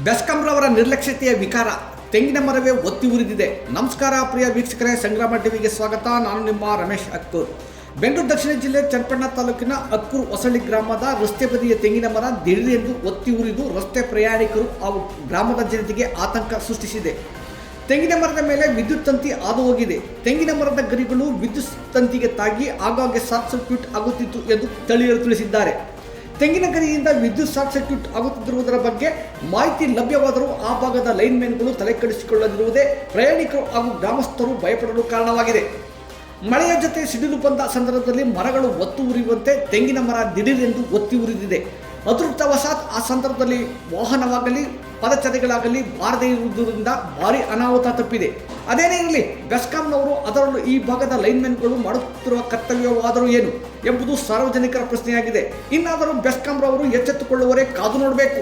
ಬೆಸ್ಕಾಂರವರ ನಿರ್ಲಕ್ಷ್ಯತೆಯ ವಿಕಾರ ತೆಂಗಿನ ಮರವೇ ಒತ್ತಿ ಉರಿದಿದೆ. ನಮಸ್ಕಾರ ಪ್ರಿಯ ವೀಕ್ಷಕರೇ, ಸಂಗ್ರಾಮ ಟಿವಿಗೆ ಸ್ವಾಗತ. ನಾನು ನಿಮ್ಮ ರಮೇಶ್ ಅಕ್ಕೂರ್. ಬೆಂಗಳೂರು ದಕ್ಷಿಣ ಜಿಲ್ಲೆ ಚನ್ನಪಟ್ಟಣ ತಾಲೂಕಿನ ಅಕ್ಕೂರು ಹೊಸಳ್ಳಿ ಗ್ರಾಮದ ರಸ್ತೆ ಬದಿಯ ತೆಂಗಿನ ಮರ ದಿಢೀರೆಂದು ಒತ್ತಿ ಉರಿದು ರಸ್ತೆ ಪ್ರಯಾಣಿಕರು ಹಾಗೂ ಗ್ರಾಮದ ಜನತೆಗೆ ಆತಂಕ ಸೃಷ್ಟಿಸಿದೆ. ತೆಂಗಿನ ಮರದ ಮೇಲೆ ವಿದ್ಯುತ್ ತಂತಿ ಹಾದು ಹೋಗಿದೆ. ತೆಂಗಿನ ಮರದ ಗರಿಗಳು ವಿದ್ಯುತ್ ತಂತಿಗೆ ತಾಗಿ ಆಗಾಗ್ಗೆ ಶಾರ್ಟ್ ಸರ್ಕ್ಯೂಟ್ ಆಗುತ್ತಿತ್ತು ಎಂದು ಸ್ಥಳೀಯರು ತಿಳಿಸಿದ್ದಾರೆ. ತೆಂಗಿನ ಗರಿಯಿಂದ ವಿದ್ಯುತ್ ಶಾರ್ಟ್ ಸರ್ಕ್ಯೂಟ್ ಆಗುತ್ತಿರುವುದರ ಬಗ್ಗೆ ಮಾಹಿತಿ ಲಭ್ಯವಾದರೂ ಆ ಭಾಗದ ಲೈನ್ಮೆನ್ಗಳು ತಲೆಕೆಡಿಸಿಕೊಳ್ಳದಿರುವುದೇ ಪ್ರಯಾಣಿಕರು ಹಾಗೂ ಗ್ರಾಮಸ್ಥರು ಭಯಪಡಲು ಕಾರಣವಾಗಿದೆ. ಮಳೆಯ ಜೊತೆ ಸಿಡಿಲು ಬಂದ ಸಂದರ್ಭದಲ್ಲಿ ಮರಗಳು ಒತ್ತು ಉರಿಯುವಂತೆ ತೆಂಗಿನ ಮರ ದಿಢೀರೆಂದು ಒತ್ತಿ ಉರಿದಿದೆ. ಅದೃಷ್ಟವಶಾತ್ ಆ ಸಂದರ್ಭದಲ್ಲಿ ವಾಹನವಾಗಲಿ ಪದಚಾರಿಗಳಾಗಲಿ ಬಾರದೇ ಇರುವುದರಿಂದ ಭಾರಿ ಅನಾಹುತ ತಪ್ಪಿದೆ. ಅದೇನೇ ಇರಲಿ, ಬೆಸ್ಕಾಂನವರು ಅದರಲ್ಲೂ ಈ ಭಾಗದ ಲೈನ್ಮೆನ್ಗಳು ಮಾಡುತ್ತಿರುವ ಕರ್ತವ್ಯವಾದರೂ ಏನು ಎಂಬುದು ಸಾರ್ವಜನಿಕರ ಪ್ರಶ್ನೆಯಾಗಿದೆ. ಇನ್ನಾದರೂ ಬೆಸ್ಕಾಂರವರು ಎಚ್ಚೆತ್ತುಕೊಳ್ಳುವವರೇ ಕಾದು ನೋಡಬೇಕು.